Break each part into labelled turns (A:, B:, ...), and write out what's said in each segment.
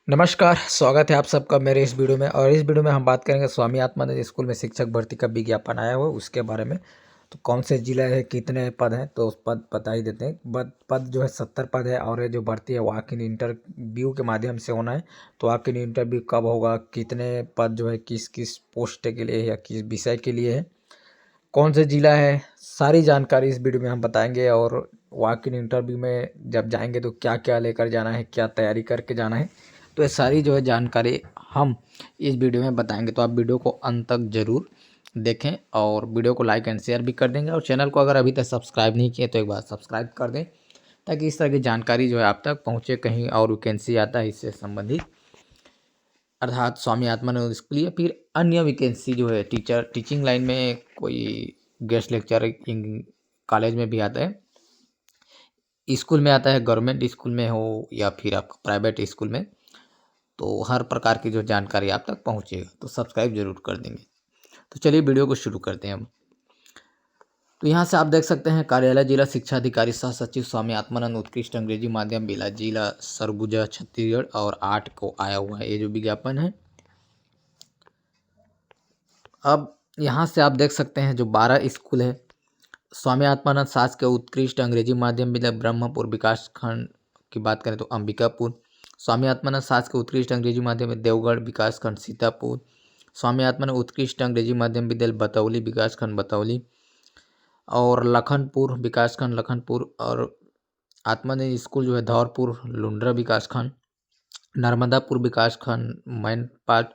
A: नमस्कार, स्वागत है आप सबका मेरे इस वीडियो में। और इस वीडियो में हम बात करेंगे स्वामी आत्मानंद स्कूल में शिक्षक भर्ती का विज्ञापन आया हुआ है उसके बारे में। तो कौन से जिला है, कितने पद हैं, तो उस पद बता ही देते हैं। पद जो है 70 पद है और ये जो भर्ती है वॉक इन इंटरव्यू के माध्यम से होना है। तो वॉक इन इंटरव्यू कब होगा, कितने पद जो है किस किस पोस्ट के लिए है या किस विषय के लिए है, कौन से जिला है, सारी जानकारी इस वीडियो में हम बताएंगे। और वॉक इन इंटरव्यू में जब जाएंगे तो क्या क्या लेकर जाना है, क्या तैयारी करके जाना है, तो ये सारी जो है जानकारी हम इस वीडियो में बताएंगे। तो आप वीडियो को अंत तक ज़रूर देखें और वीडियो को लाइक एंड शेयर भी कर देंगे। और चैनल को अगर अभी तक सब्सक्राइब नहीं किए तो एक बार सब्सक्राइब कर दें, ताकि इस तरह की जानकारी जो है आप तक पहुँचे। कहीं और वैकेंसी आता है इससे संबंधित, अर्थात स्वामी आत्मानंद स्कूल या फिर अन्य वैकेंसी जो है टीचिंग लाइन में कोई गेस्ट लेक्चर कॉलेज में भी आता है, स्कूल में आता है, गवर्नमेंट स्कूल में हो या फिर आप प्राइवेट स्कूल में, तो हर प्रकार की जो जानकारी आप तक पहुंचेगा। तो सब्सक्राइब जरूर कर देंगे। तो चलिए वीडियो को शुरू करते हैं हम। तो यहाँ से आप देख सकते हैं कार्यालय जिला शिक्षा अधिकारी सह सचिव स्वामी आत्मानंद उत्कृष्ट अंग्रेजी माध्यम बिला जिला सरगुजा छत्तीसगढ़ और 8 को आया हुआ है ये जो विज्ञापन है। अब यहाँ से आप देख सकते हैं जो 12 स्कूल है, स्वामी आत्मानंद शासकीय उत्कृष्ट अंग्रेजी माध्यम विद्यालय ब्रह्मपुर विकास खंड की बात करें तो अंबिकापुर, स्वामी आत्मानंद शासकीय उत्कृष्ट अंग्रेजी माध्यम विद्यालय देवगढ़ विकास खंड सीतापुर, स्वामी आत्मानंद उत्कृष्ट अंग्रेजी माध्यम विद्यालय बतौली विकास खंड बतौली, और लखनपुर विकास खंड लखनपुर, और आत्मानंद स्कूल जो है धौरपुर लुंड्रा विकास खंड, नर्मदापुर विकास खंड मैनपाट,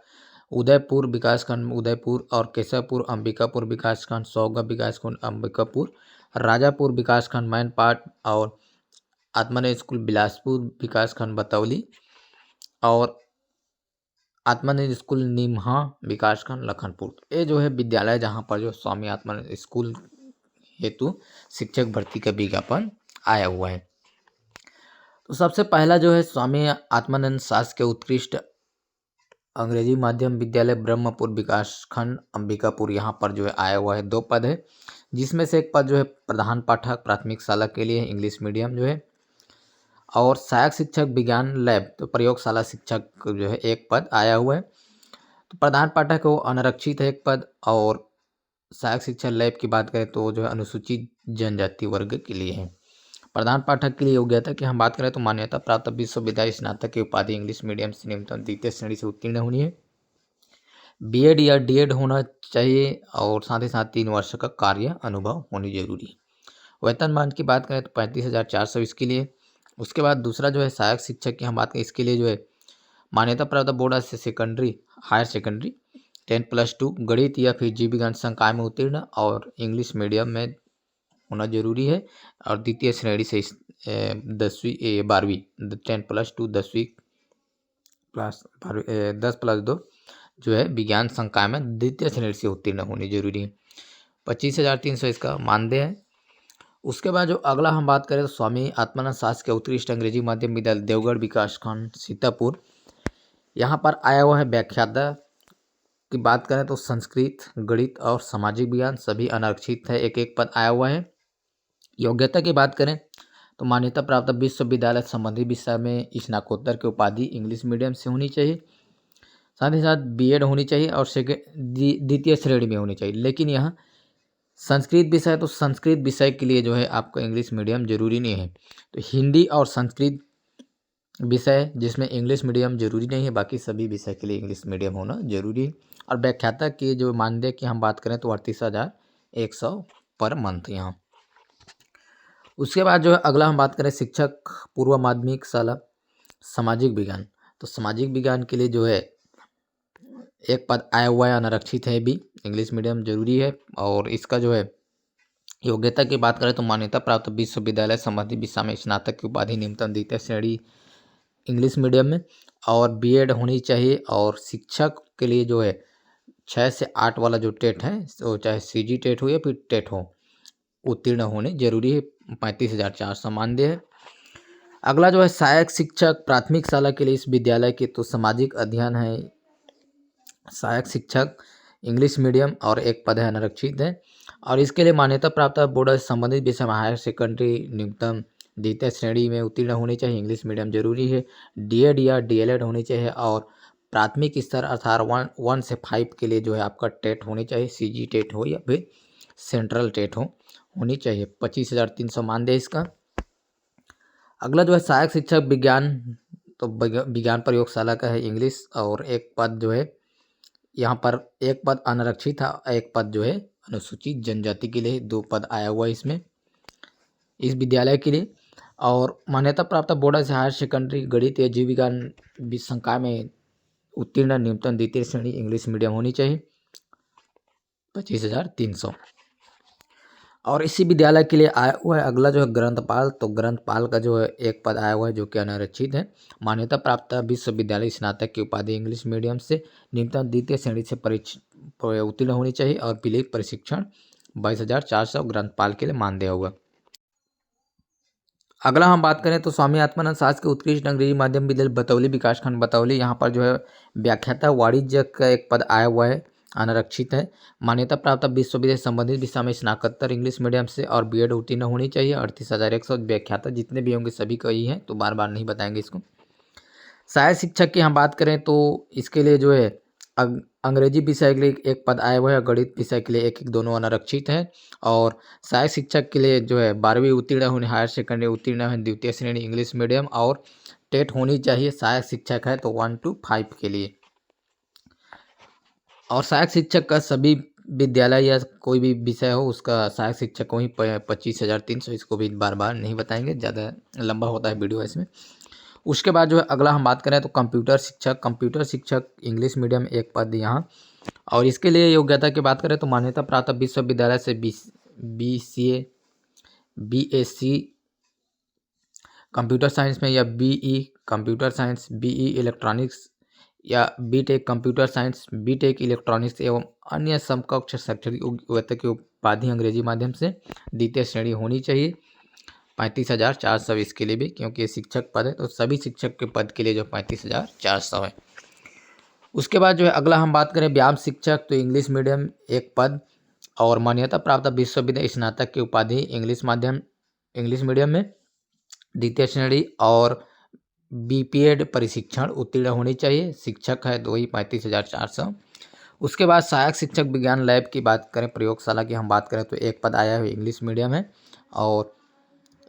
A: उदयपुर विकासखंड उदयपुर, और केशवपुर अंबिकापुर विकासखंड सौगा विकासखंड अंबिकापुर, राजापुर विकासखंड मैनपाट, और आत्मानंद स्कूल बिलासपुर विकासखंड बतौली, और आत्मानंद स्कूल निम्हा विकासखंड लखनपुर। ये जो है विद्यालय जहाँ पर जो स्वामी आत्मानंद स्कूल हेतु शिक्षक भर्ती का विज्ञापन आया हुआ है। तो सबसे पहला जो है स्वामी आत्मानंद शासकीय उत्कृष्ट अंग्रेजी माध्यम विद्यालय ब्रह्मपुर विकास खंड अंबिकापुर, यहाँ पर जो है आया हुआ है 2 पद है, जिसमें से एक पद जो है प्रधान पाठक प्राथमिक शाला के लिए इंग्लिश मीडियम जो है, और सहायक शिक्षक विज्ञान लैब तो प्रयोगशाला शिक्षक जो है 1 पद आया हुआ है। तो प्रधान पाठक वो अनारक्षित है 1 पद, और सहायक शिक्षक लैब की बात करें तो जो है अनुसूचित जनजाति वर्ग के लिए है। प्रधान पाठक के लिए योग्यता की हम बात करें तो मान्यता प्राप्त विश्वविद्यालय स्नातक की उपाधि इंग्लिश मीडियम से न्यूनतम द्वितीय श्रेणी से उत्तीर्ण होनी है, बीएड या डीएड होना चाहिए, और साथ ही साथ 3 वर्ष का कार्य अनुभव होनी जरूरी है। वेतनमान की बात करें तो 35,400 इसके लिए। उसके बाद दूसरा जो है सहायक शिक्षक की हम बात करें, इसके लिए जो है मान्यता प्राप्त बोर्ड से सेकेंडरी हायर सेकेंडरी 10+2 गणित या फिर जीव विज्ञान संकाय में उत्तीर्ण और इंग्लिश मीडियम में होना जरूरी है, और द्वितीय श्रेणी से 12वीं 10+2 10वीं क्लास 10+2 जो है विज्ञान संकाय में द्वितीय श्रेणी से उत्तीर्ण होनी जरूरी है। 25,300 इसका मानदेय है। उसके बाद जो अगला हम बात करें तो स्वामी आत्मानंद शासकीय उत्कृष्ट अंग्रेजी माध्यम विद्यालय देवगढ़ विकास खंड सीतापुर, यहाँ पर आया हुआ है व्याख्याता की बात करें तो संस्कृत गणित और सामाजिक विज्ञान सभी अनारक्षित है, 1 पद आया हुआ है। योग्यता की बात करें तो मान्यता प्राप्त विश्वविद्यालय संबंधी विषय में स्नातकोत्तर की उपाधि इंग्लिश मीडियम से होनी चाहिए, साथ ही साथ बीएड होनी चाहिए और द्वितीय श्रेणी में होनी चाहिए। लेकिन यहाँ संस्कृत विषय तो संस्कृत विषय के लिए जो है आपका इंग्लिश मीडियम जरूरी नहीं है। तो हिंदी और संस्कृत विषय जिसमें इंग्लिश मीडियम जरूरी नहीं है, बाकी सभी विषय के लिए इंग्लिश मीडियम होना जरूरी है। और व्याख्याता की जो मानदेय की हम बात करें तो 38,100 पर मंथ यहाँ। उसके बाद जो है अगला हम बात करें शिक्षक पूर्व माध्यमिक शाला सामाजिक विज्ञान, तो सामाजिक विज्ञान के लिए जो है 1 पद आया हुआ है, अनारक्षित है भी, इंग्लिश मीडियम जरूरी है। और इसका जो है योग्यता की बात करें तो मान्यता प्राप्त विश्वविद्यालय संबंधी विषय में स्नातक की उपाधि न्यूनतम द्वितीय श्रेणी इंग्लिश मीडियम में, और बीएड होनी चाहिए। और शिक्षक के लिए जो है 6 से 8 वाला जो टेट है, तो चाहे सीजी टेट हो या फिर टेट हो, उत्तीर्ण होने जरूरी है। 35,400 मानदेय है। अगला जो है सहायक शिक्षक प्राथमिक शाला के लिए इस विद्यालय के तो सामाजिक अध्ययन है, सहायक शिक्षक इंग्लिश मीडियम और 1 पद है, अनारक्षित है। और इसके लिए मान्यता प्राप्त बोर्ड से संबंधित विषय में हायर सेकेंडरी न्यूनतम द्वितीय श्रेणी में उत्तीर्ण होनी चाहिए, इंग्लिश मीडियम जरूरी है। डीएड या डीएलएड होनी चाहिए और प्राथमिक स्तर अर्थात 1 से 5 के लिए जो है आपका टेट होनी चाहिए, सीजी टेट हो या फिर सेंट्रल टेट होनी चाहिए। 25,300 मानदेय इसका। अगला जो है सहायक शिक्षक विज्ञान, तो विज्ञान प्रयोगशाला का है इंग्लिश, और एक पद जो है यहाँ पर एक पद अनारक्षित है, एक पद जो है अनुसूचित जनजाति के लिए, 2 पद आया हुआ है इसमें इस विद्यालय के लिए। और मान्यता प्राप्त बोर्ड से हायर सेकेंडरी गणित या जीव विज्ञान संकाय में उत्तीर्ण न्यूनतम द्वितीय श्रेणी इंग्लिश मीडियम होनी चाहिए, 25,300। और इसी विद्यालय के लिए आया हुआ है अगला जो है ग्रंथपाल, तो ग्रंथपाल का जो है एक पद आया हुआ है जो कि अनारक्षित है। मान्यता प्राप्त विश्वविद्यालय स्नातक की उपाधि इंग्लिश मीडियम से न्यूनतम द्वितीय श्रेणी से उत्तीर्ण होनी चाहिए और विलेख प्रशिक्षण 22,400 ग्रंथपाल के लिए मानदेय होगा। अगला हम बात करें तो स्वामी आत्मानंद शासकीय के उत्कृष्ट अंग्रेजी माध्यम विद्यालय बतौली विकासखंड बतौली, यहाँ पर जो है व्याख्याता वाणिज्य का एक पद आया हुआ है, अनारक्षित है। मान्यता प्राप्त विश्वविद्यालय संबंधित विषय में स्नातकोत्तर इंग्लिश मीडियम से और बीएड उत्तीर्ण होनी चाहिए। 38,100 व्याख्याता जितने भी होंगे सभी का ही है, तो बार बार नहीं बताएंगे इसको। सहायक शिक्षक की हम बात करें तो इसके लिए जो है अंग्रेजी विषय के लिए एक पद आया हुआ है, गणित विषय के लिए एक दोनों अनारक्षित है। और सहायक शिक्षक के लिए जो है 12वीं उत्तीर्ण होने, हायर सेकेंडरी उत्तीर्ण है, द्वितीय श्रेणी इंग्लिश मीडियम और टेट होनी चाहिए। सहायक शिक्षक है तो 1 to 5 के लिए। और सहायक शिक्षक का सभी विद्यालय या कोई भी विषय हो उसका सहायक शिक्षक को ही 25,300, इसको भी बार बार नहीं बताएंगे, ज़्यादा लंबा होता है वीडियो इसमें। उसके बाद जो है अगला हम बात करें तो कंप्यूटर शिक्षक इंग्लिश मीडियम एक पद यहाँ। और इसके लिए योग्यता की बात करें तो मान्यता प्राप्त विश्वविद्यालय से BCA BSc कंप्यूटर साइंस में या BE computer science, BE electronics या B Tech computer science, B Tech electronics एवं अन्य समकक्ष शैक्षणिक योग्यता की उपाधि अंग्रेजी माध्यम से द्वितीय श्रेणी होनी चाहिए। 35,400 इसके लिए भी, क्योंकि ये शिक्षक पद है तो सभी शिक्षक के पद के लिए जो 35,400 है। उसके बाद जो है अगला हम बात करें व्यायाम शिक्षक, तो इंग्लिश मीडियम एक पद और मान्यता प्राप्त विश्वविद्यालय स्नातक की उपाधि इंग्लिश मीडियम में द्वितीय श्रेणी और बीपीएड प्रशिक्षण उत्तीर्ण होनी चाहिए। शिक्षक है 35,400। उसके बाद सहायक शिक्षक विज्ञान लैब की बात करें, प्रयोगशाला की हम बात करें तो एक पद आया है, इंग्लिश मीडियम है। और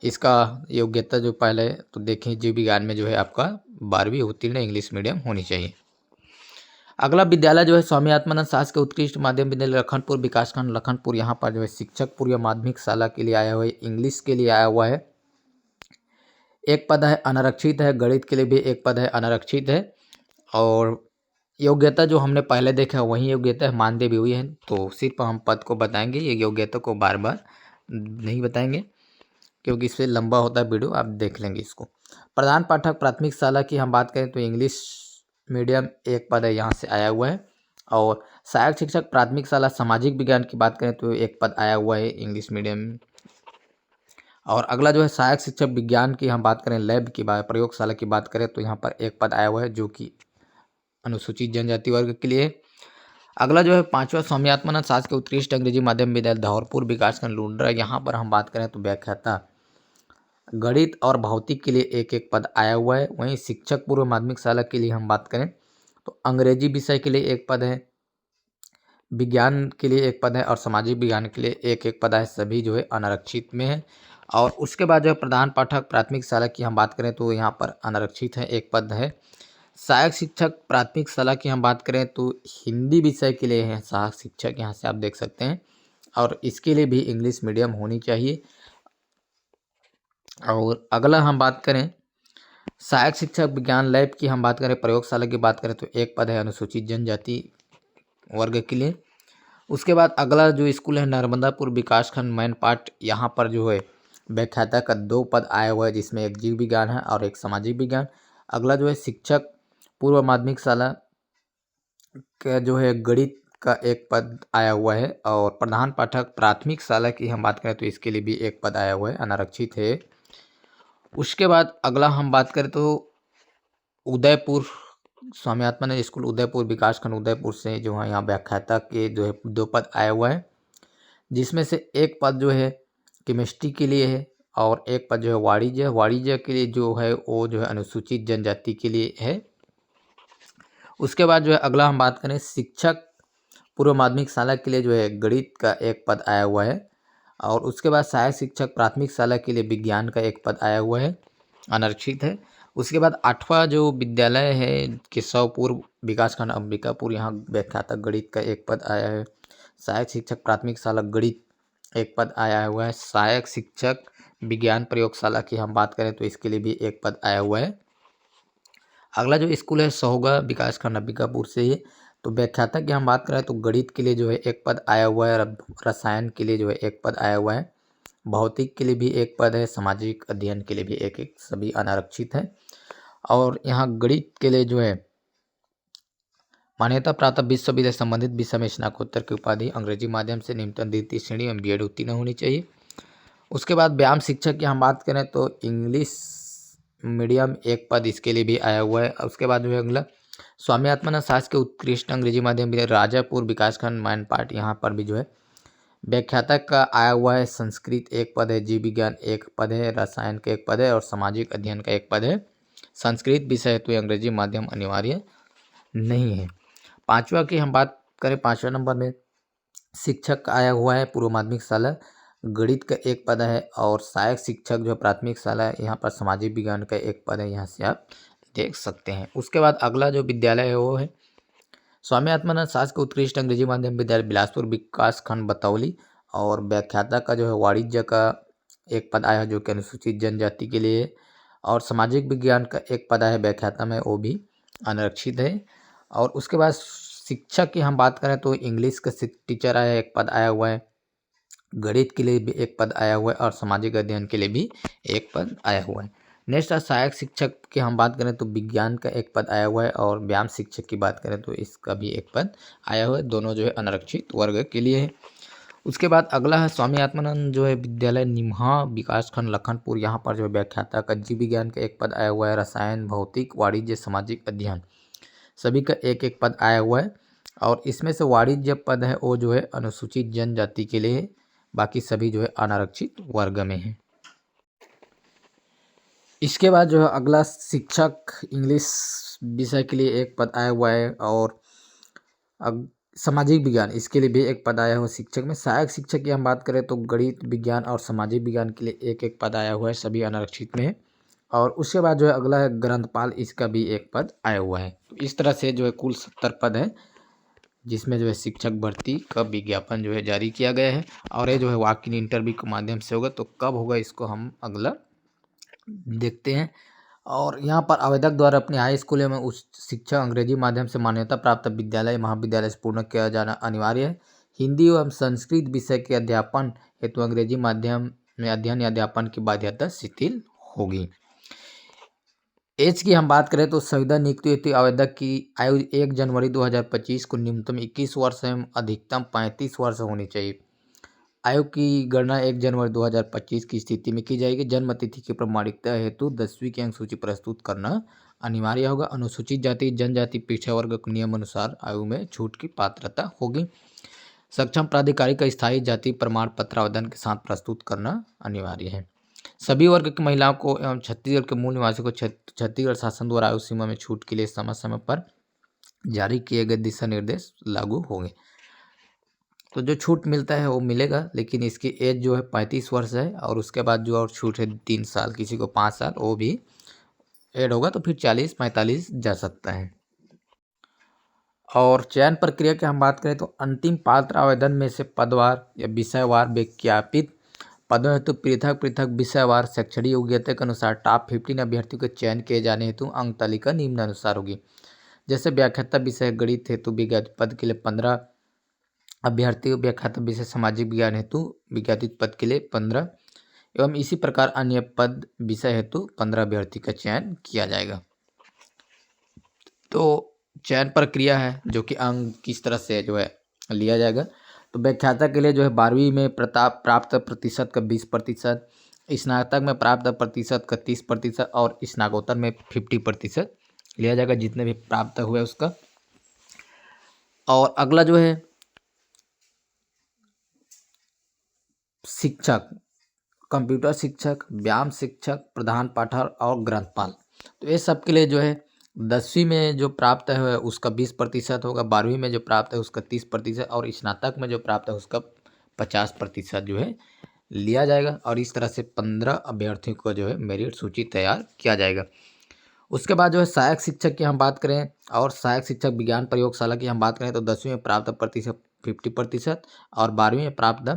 A: इसका योग्यता जो पहले तो देखें जीव विज्ञान में जो है आपका 12वीं उत्तीर्ण इंग्लिश मीडियम होनी चाहिए। अगला विद्यालय जो है स्वामी आत्मानंद शासकीय उत्कृष्ट माध्यम विद्यालय लखनपुर विकासखंड लखनपुर, यहाँ पर जो है शिक्षक पूर्व माध्यमिक शाला के लिए आया हुआ है, इंग्लिश के लिए आया हुआ है, एक पद है अनारक्षित है। गणित के लिए भी एक पद है अनारक्षित है। और योग्यता जो हमने पहले देखा वही योग्यता है, मानदेय भी हुई है, तो सिर्फ हम पद को बताएंगे, ये योग्यता को बार बार नहीं बताएंगे क्योंकि इससे लंबा होता है वीडियो, आप देख लेंगे इसको। प्रधान पाठक प्राथमिक शाला की हम बात करें तो इंग्लिश मीडियम एक पद है, यहाँ से आया हुआ है। और सहायक शिक्षक प्राथमिक शाला सामाजिक विज्ञान की बात करें तो एक पद आया हुआ है इंग्लिश मीडियम। और अगला जो है सहायक शिक्षक विज्ञान की हम बात करें, लैब की बात, प्रयोगशाला की बात करें तो यहाँ पर एक पद आया हुआ है जो कि अनुसूचित जनजाति वर्ग के लिए। अगला जो है 5वां स्वामी आत्मानंद शासकीय उत्कृष्ट अंग्रेजी माध्यम विद्यालय धौरपुर विकासखंड लुंड्रा, यहाँ पर हम बात करें तो व्याख्याता गणित और भौतिक के लिए एक एक पद आया हुआ है। वहीं शिक्षक पूर्व माध्यमिक शाला के लिए हम बात करें तो अंग्रेजी विषय के लिए एक पद है, विज्ञान के लिए एक पद है और सामाजिक विज्ञान के लिए एक एक पद है, सभी जो है अनारक्षित में है। और उसके बाद जो है प्रधान पाठक प्राथमिक शाला की हम बात करें तो यहाँ पर अनारक्षित है, एक पद है। सहायक शिक्षक प्राथमिक शाला की हम बात करें तो हिंदी विषय के लिए है सहायक शिक्षक, यहाँ से आप देख सकते हैं, और इसके लिए भी इंग्लिश मीडियम होनी चाहिए। और अगला हम बात करें सहायक शिक्षक विज्ञान लैब की हम बात करें, प्रयोगशाला की बात करें तो एक पद है अनुसूचित जनजाति वर्ग के लिए। उसके बाद अगला जो स्कूल है नर्मदापुर विकासखंड मैनपाट, यहाँ पर जो है व्याख्याता का 2 पद आया हुआ है जिसमें एक जीव विज्ञान है और एक सामाजिक विज्ञान। अगला जो है शिक्षक पूर्व माध्यमिक शाला का जो है गणित का एक पद आया हुआ है। और प्रधान पाठक प्राथमिक शाला की हम बात करें तो इसके लिए भी एक पद आया हुआ है, अनारक्षित है। उसके बाद अगला हम बात करें तो उदयपुर स्वामी आत्मानंद स्कूल उदयपुर विकासखंड उदयपुर से जो है यहाँ व्याख्याता के जो है 2 पद आया हुआ है, जिसमें से एक पद जो है केमिस्ट्री के लिए है और एक पद जो है वाणिज्य, वाणिज्य के लिए जो है वो जो है अनुसूचित जनजाति के लिए है। उसके बाद जो है अगला हम बात करें शिक्षक पूर्व माध्यमिक शाला के लिए जो है गणित का एक पद आया हुआ है। और उसके बाद सहायक शिक्षक प्राथमिक शाला के लिए विज्ञान का एक पद आया हुआ है, अनारक्षित है। उसके बाद 8वां जो विद्यालय है केशवपुर विकासखंड अंबिकापुर, यहाँ व्याख्याता गणित का एक पद आया है। सहायक शिक्षक प्राथमिक शाला गणित एक पद आया हुआ है। सहायक शिक्षक विज्ञान प्रयोगशाला की हम बात करें तो इसके लिए भी एक पद आया हुआ है। अगला जो स्कूल है सहोगा विकासखंड अंबिकापुर से ही, तो व्याख्याता की हम बात करें तो गणित के लिए जो है एक पद आया हुआ है, रसायन के लिए जो है एक पद आया हुआ है, भौतिक के लिए भी एक पद है, सामाजिक अध्ययन के लिए भी एक एक, सभी अनारक्षित है। और यहाँ गणित के लिए जो है मान्यता प्राप्त विश्वविद्यालय संबंधित विषय में स्नातकोत्तर की उपाधि अंग्रेजी माध्यम से न्यूनतम द्वितीय श्रेणी में बीएड उत्तीर्ण होनी चाहिए। उसके बाद व्यायाम शिक्षक की हम बात करें तो इंग्लिश मीडियम एक पद इसके लिए भी आया हुआ है। उसके बाद जो है अगला स्वामी आत्मानंद शासकीय के उत्कृष्ट अंग्रेजी माध्यम विद्यालय राजापुर विकासखंड मैनपाट, यहाँ पर भी जो है व्याख्याता का आया हुआ है। संस्कृत एक पद है, जीव विज्ञान एक पद है, रसायन का एक पद है और सामाजिक अध्ययन का एक पद है। संस्कृत विषय हेतु अंग्रेजी माध्यम अनिवार्य नहीं है। 5वां की हम बात करें, 5वें नंबर में शिक्षक आया हुआ है पूर्व माध्यमिक शाला गणित का एक पद है। और सहायक शिक्षक जो प्राथमिक शाला है यहाँ पर सामाजिक विज्ञान का एक पद है, यहाँ से आप देख सकते हैं। उसके बाद अगला जो विद्यालय है वो है स्वामी आत्मानंद शासकीय उत्कृष्ट अंग्रेजी माध्यम विद्यालय बिलासपुर विकासखंड बतौली। और व्याख्याता का जो है वाणिज्य का एक पद आया है जो कि अनुसूचित जनजाति के लिए। और सामाजिक विज्ञान का एक पद है व्याख्याता में, वो भी अनारक्षित है। और उसके बाद शिक्षक की हम बात करें तो इंग्लिश का टीचर आया एक पद आया हुआ है, गणित के लिए भी एक पद आया हुआ है और सामाजिक अध्ययन के लिए भी एक पद आया हुआ है। नेक्स्ट सहायक शिक्षक की हम बात करें तो विज्ञान का एक पद आया हुआ है। और व्यायाम शिक्षक की बात करें तो इसका भी एक पद आया हुआ है, दोनों जो है अनारक्षित वर्ग के लिए है। उसके बाद अगला है स्वामी आत्मानंद जो है विद्यालय निम्हा विकासखंड लखनपुर, यहाँ पर जो है व्याख्याता का जीव विज्ञान का एक पद आया हुआ है, रसायन भौतिक वाणिज्य सामाजिक अध्ययन सभी का एक एक पद आया हुआ है। और इसमें से वाणिज्य पद है वो जो है अनुसूचित जनजाति के लिए है, बाकी सभी जो है अनारक्षित वर्ग में है। इसके बाद जो है अगला शिक्षक इंग्लिश विषय के लिए एक पद आया हुआ है। और सामाजिक विज्ञान इसके लिए भी एक पद आया हुआ शिक्षक में। सहायक शिक्षक की हम बात करें तो गणित विज्ञान और सामाजिक विज्ञान के लिए एक एक पद आया हुआ है, सभी अनारक्षित में है। और उसके बाद जो है अगला है ग्रंथपाल, इसका भी एक पद आया हुआ है। तो इस तरह से जो है कुल 70 पद है जिसमें जो है शिक्षक भर्ती का विज्ञापन जो है जारी किया गया है। और ये जो है वॉक इन इंटरव्यू के माध्यम से होगा, तो कब होगा इसको हम अगला देखते हैं। और यहाँ पर आवेदक द्वारा अपने हाई स्कूल में उच्च शिक्षा अंग्रेजी माध्यम से मान्यता प्राप्त विद्यालय महाविद्यालय से पूर्ण किया जाना अनिवार्य है। हिंदी एवं संस्कृत विषय के अध्यापन हेतु अंग्रेजी माध्यम में अध्ययन या अध्यापन की बाध्यता शिथिल होगी। एज की हम बात करें तो संविदा नियुक्ति हेतु आवेदक की आयु 1 जनवरी 2025 को न्यूनतम 21 वर्ष एवं अधिकतम 35 वर्ष होनी चाहिए। आयु की गणना 1 जनवरी 2025 की स्थिति में की जाएगी। जन्म तिथि की प्रमाणिकता हेतु 10वीं की अंक सूची प्रस्तुत करना अनिवार्य होगा। अनुसूचित जाति जनजाति पिछड़ा वर्ग के नियम अनुसार आयु में छूट की पात्रता होगी। सक्षम प्राधिकारी का स्थायी जाति प्रमाण पत्र आवेदन के साथ प्रस्तुत करना अनिवार्य है। सभी वर्ग की महिलाओं को एवं छत्तीसगढ़ के मूल निवासियों को छत्तीसगढ़ शासन द्वारा आयु सीमा में छूट के लिए समय समय पर जारी किए गए दिशा निर्देश लागू होंगे। तो जो छूट मिलता है वो मिलेगा, लेकिन इसकी एज जो है 35 वर्ष है। और उसके बाद जो और छूट है 3 साल, किसी को 5 साल, वो भी ऐड होगा तो फिर 40-45 जा सकता है। और चयन प्रक्रिया की हम बात करें तो अंतिम पात्र आवेदन में से पदवार या विषयवार विज्ञापित पदों हेतु पृथक पृथक विषयवार शैक्षणिक योग्यता के अनुसार टॉप 15 अभ्यर्थियों के चयन किए जाने हेतु अंक तालिका निम्नानुसार होगी। जैसे व्याख्याता विषय गणित हेतु विज्ञापित पद के लिए 15 अभ्यर्थी, व्याख्याता विषय सामाजिक विज्ञान हेतु विज्ञापित पद के लिए 15 एवं इसी प्रकार अन्य पद विषय हेतु 15 अभ्यर्थी का चयन किया जाएगा। तो चयन प्रक्रिया है जो कि अंक किस तरह से जो है लिया जाएगा। तो व्याख्याता के लिए जो है 12वीं में प्राप्त प्रतिशत का 20%, स्नातक में प्राप्त प्रतिशत का 30% और स्नातकोत्तर में 50% लिया जाएगा, जितने भी प्राप्त हुए उसका। और अगला जो है शिक्षक कंप्यूटर शिक्षक, व्यायाम शिक्षक, प्रधान पाठक और ग्रंथपाल। तो ये सब के लिए जो है 10वीं में जो प्राप्त है उसका 20% होगा, 12वीं में जो प्राप्त है उसका 30% और स्नातक में जो प्राप्त है उसका 50% जो है लिया जाएगा। और इस तरह से 15 अभ्यर्थियों को जो है मेरिट सूची तैयार किया जाएगा। उसके बाद जो है सहायक शिक्षक की हम बात करें और सहायक शिक्षक विज्ञान प्रयोगशाला की हम बात करें तो 10वीं में प्राप्त प्रतिशत 50% और 12वीं में प्राप्त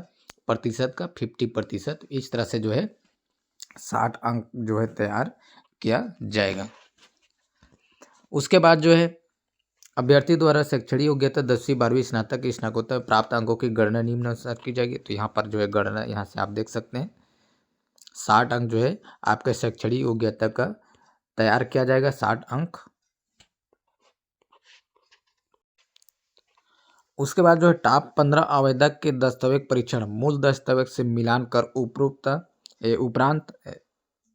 A: प्रतिशत का 50%। इस तरह से जो है 60 अंक जो है तैयार किया जाएगा। उसके बाद जो है अभ्यर्थी द्वारा शैक्षणिक योग्यता 10वीं 12वीं स्नातक की स्नातकोत्तर प्राप्त अंकों की गणना निम्नानुसार की जाएगी। तो यहाँ पर जो है गणना यहाँ से आप देख सकते हैं 60 अंक जो है आपके शैक्षणिक योग्यता का तैयार किया जाएगा, 60 अंक। उसके बाद जो है टॉप 15 आवेदक के दस्तावेज परीक्षण मूल दस्तावेज से मिलान कर उपरांत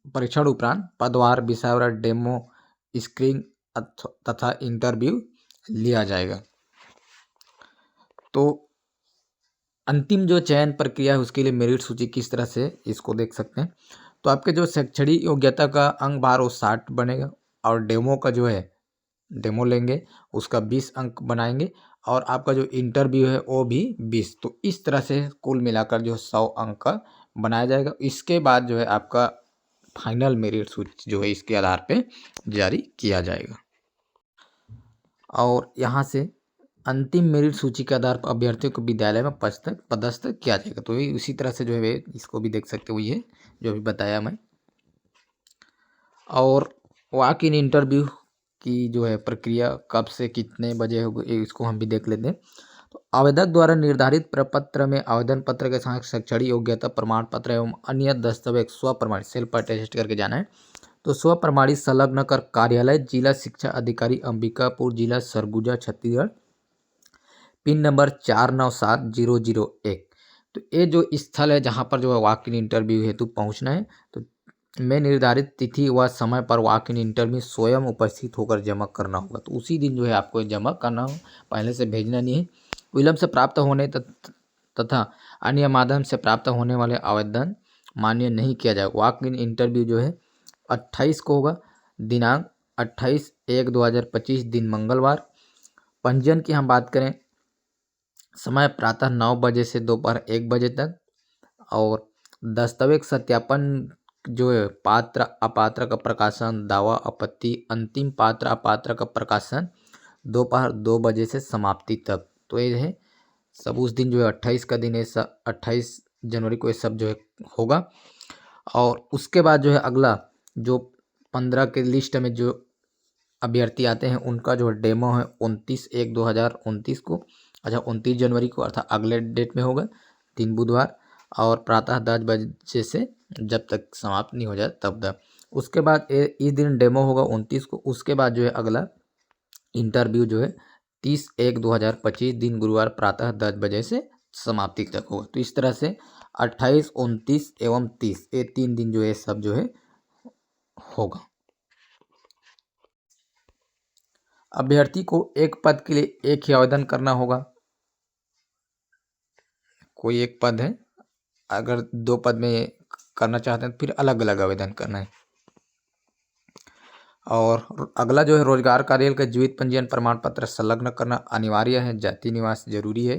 A: परीक्षण उपरांत पदवार विषयवार डेमो स्क्रीनिंग तथा इंटरव्यू लिया जाएगा। तो अंतिम जो चयन प्रक्रिया है उसके लिए मेरिट सूची किस तरह से इसको देख सकते हैं। तो आपके जो शैक्षणिक योग्यता का अंक भार वो 60 बनेगा और डेमो का जो है डेमो लेंगे उसका 20 अंक बनाएंगे और आपका जो इंटरव्यू है वो भी 20। तो इस तरह से कुल मिलाकर जो 100 अंक का बनाया जाएगा। इसके बाद जो है आपका फाइनल मेरिट सूची जो है इसके आधार पे जारी किया जाएगा और यहाँ से अंतिम मेरिट सूची के आधार पर अभ्यर्थियों को विद्यालय में पदस्थ किया जाएगा। तो ये उसी तरह से जो है इसको भी देख सकते हो, ये जो अभी बताया मैं। और वॉक इन इंटरव्यू की जो है प्रक्रिया कब से कितने बजे होगी इसको हम भी देख लेते हैं। तो आवेदक द्वारा निर्धारित प्रपत्र में आवेदन पत्र के साथ शैक्षणिक योग्यता प्रमाण पत्र एवं अन्य दस्तावेज स्व प्रमाणित सेल्फ अटेस्ट करके जाना है। तो स्व प्रमाणित संलग्न कर कार्यालय जिला शिक्षा अधिकारी अंबिकापुर जिला सरगुजा छत्तीसगढ़ पिन नंबर 497001। तो ये जो स्थल है जहाँ पर जो है वॉक इन इंटरव्यू हेतु पहुँचना है तो में निर्धारित तिथि व समय पर वॉक इन इंटरव्यू स्वयं उपस्थित होकर जमा करना होगा। तो उसी दिन जो है आपको जमा करना हो, पहले से भेजना नहीं है। विलम्ब से प्राप्त होने तथा अन्य माध्यम से प्राप्त होने वाले आवेदन मान्य नहीं किया जाएगा। वॉक इन इंटरव्यू जो है 28 को होगा, दिनांक 28/1/2025 दिन मंगलवार। पंजीयन की हम बात करें समय प्रातः 9 बजे से दोपहर 1 बजे तक और दस्तावेज सत्यापन जो है पात्र अपात्र का प्रकाशन दावा आपत्ति अंतिम पात्र अपात्र का प्रकाशन दोपहर 2 बजे से समाप्ति तक। तो ये है सब उस दिन जो है 28 का दिन है, 28 जनवरी को ये सब जो है होगा। और उसके बाद जो है अगला जो 15 के लिस्ट में जो अभ्यर्थी आते हैं उनका जो डेमो है 29/1/2029 को 29 जनवरी को अर्थात अगले डेट में होगा, दिन बुधवार और प्रातः 10 बजे से जब तक समाप्त नहीं हो जाए तब तक। उसके बाद इस दिन डेमो होगा 29 को। उसके बाद जो है अगला इंटरव्यू जो है 30/1/2025 दिन गुरुवार प्रातः 10 बजे से समाप्ति तक होगा। तो इस तरह से 28, 29 एवं 30 ये 3 दिन जो है सब जो है होगा। अभ्यर्थी को एक पद के लिए एक ही आवेदन करना होगा। कोई एक पद है, अगर 2 पद में करना चाहते हैं तो फिर अलग अलग आवेदन करना है। और अगला जो है रोजगार कार्यालय का जीवित पंजीयन प्रमाण पत्र संलग्न करना अनिवार्य है। जाति निवास जरूरी है,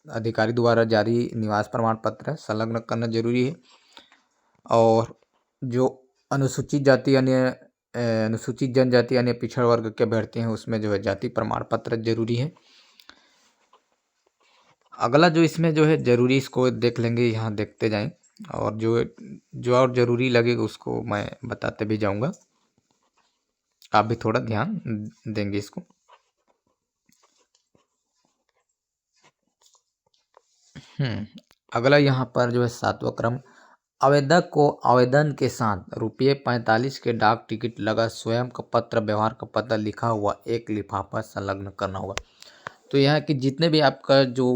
A: अधिकारी द्वारा जारी निवास प्रमाण पत्र संलग्न करना जरूरी है। और जो अनुसूचित जाति अन्य अनुसूचित जनजाति अन्य पिछड़ वर्ग के अभ्यर्थी हैं उसमें जो है जाति प्रमाण पत्र जरूरी है। अगला जो इसमें जो है जरूरी इसको देख लेंगे, यहाँ देखते जाएं और जो और जरूरी लगेगा उसको मैं बताते भी जाऊंगा, आप भी थोड़ा ध्यान देंगे इसको। अगला यहाँ पर जो है 7वां क्रम आवेदक को आवेदन के साथ ₹45 के डाक टिकट लगा स्वयं का पत्र व्यवहार का पता लिखा हुआ एक लिफाफा संलग्न करना होगा। तो यहाँ की जितने भी आपका जो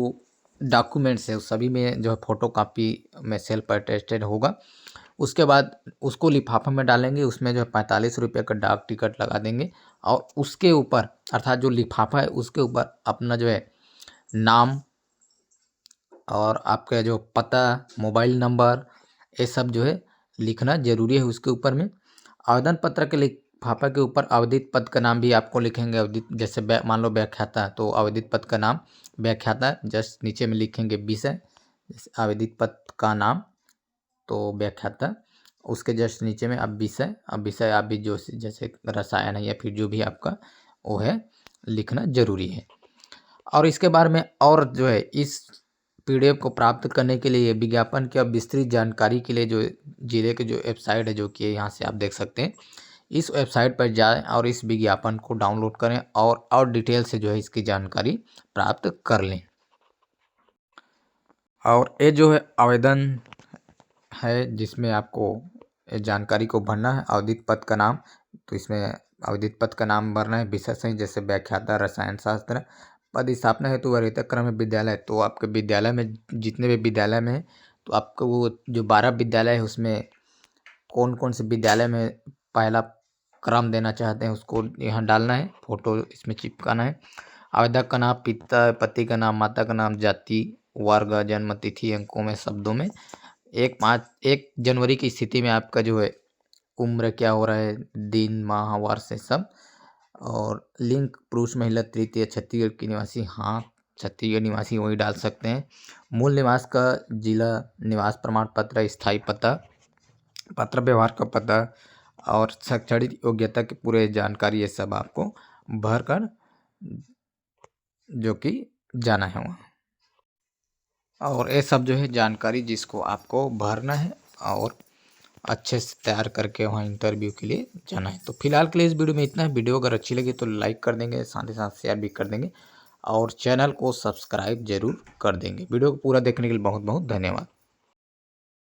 A: डॉक्यूमेंट्स है उस सभी में जो है फोटो कॉपी में सेल्फ अटेस्टेड होगा। उसके बाद उसको लिफाफा में डालेंगे, उसमें जो है 45 रुपये का डाक टिकट लगा देंगे और उसके ऊपर अर्थात जो लिफाफा है उसके ऊपर अपना जो है नाम और आपका जो पता, मोबाइल नंबर ये सब जो है लिखना जरूरी है उसके ऊपर में। आवेदन पत्र के लिफाफा के ऊपर आवेदित पद का नाम भी आपको लिखेंगे। आवेदित जैसे मान लो व्याख्याता, तो आवेदित पद का नाम व्याख्याता, जस्ट नीचे में लिखेंगे विषय। जैसे आवेदित पद का नाम तो व्याख्याता, उसके जस्ट नीचे में अब विषय। अब विषय आप भी जो जैसे रसायन है या फिर जो भी आपका वो है लिखना जरूरी है। और इसके बारे में और जो है इस पीडीएफ को प्राप्त करने के लिए, विज्ञापन की विस्तृत जानकारी के लिए जो जिले के जो वेबसाइट है, जो कि यहाँ से आप देख सकते हैं, इस वेबसाइट पर जाएं और इस विज्ञापन को डाउनलोड करें और डिटेल से जो है इसकी जानकारी प्राप्त कर लें। और ये जो है आवेदन है जिसमें आपको जानकारी को भरना है। आवेदित पद का नाम, तो इसमें आवेदित पद का नाम भरना है। विषय सही जैसे व्याख्याता रसायन शास्त्र। पद स्थापना हेतु वरीयता क्रम विद्यालय, तो आपके विद्यालय में जितने भी विद्यालय में है तो आपको वो जो 12 विद्यालय है उसमें कौन कौन से विद्यालय में पहला क्रम देना चाहते हैं उसको यहाँ डालना है, फोटो इसमें चिपकाना है। आवेदक का नाम, पिता पति का नाम, माता का नाम, जाति, वर्ग, जन्म तिथि अंकों में शब्दों में। 1 जनवरी की स्थिति में आपका जो है उम्र क्या हो रहा है, दिन माह वर्ष है सब। और लिंग पुरुष महिला तृतीय, छत्तीसगढ़ की निवासी, हाँ छत्तीसगढ़ निवासी वही डाल सकते हैं। मूल निवास का जिला, निवास प्रमाण पत्र, स्थायी पता, पत्र व्यवहार का पता और शैक्षणिक योग्यता की पूरे जानकारी, ये सब आपको भर कर जो कि जाना है वहाँ। और ये सब जो है जानकारी जिसको आपको भरना है और अच्छे से तैयार करके वहाँ इंटरव्यू के लिए जाना है। तो फिलहाल के लिए इस वीडियो में इतना है। वीडियो अगर अच्छी लगी तो लाइक कर देंगे, साथ ही साथ शेयर भी कर देंगे और चैनल को सब्सक्राइब जरूर कर देंगे। वीडियो को पूरा देखने के लिए बहुत बहुत धन्यवाद।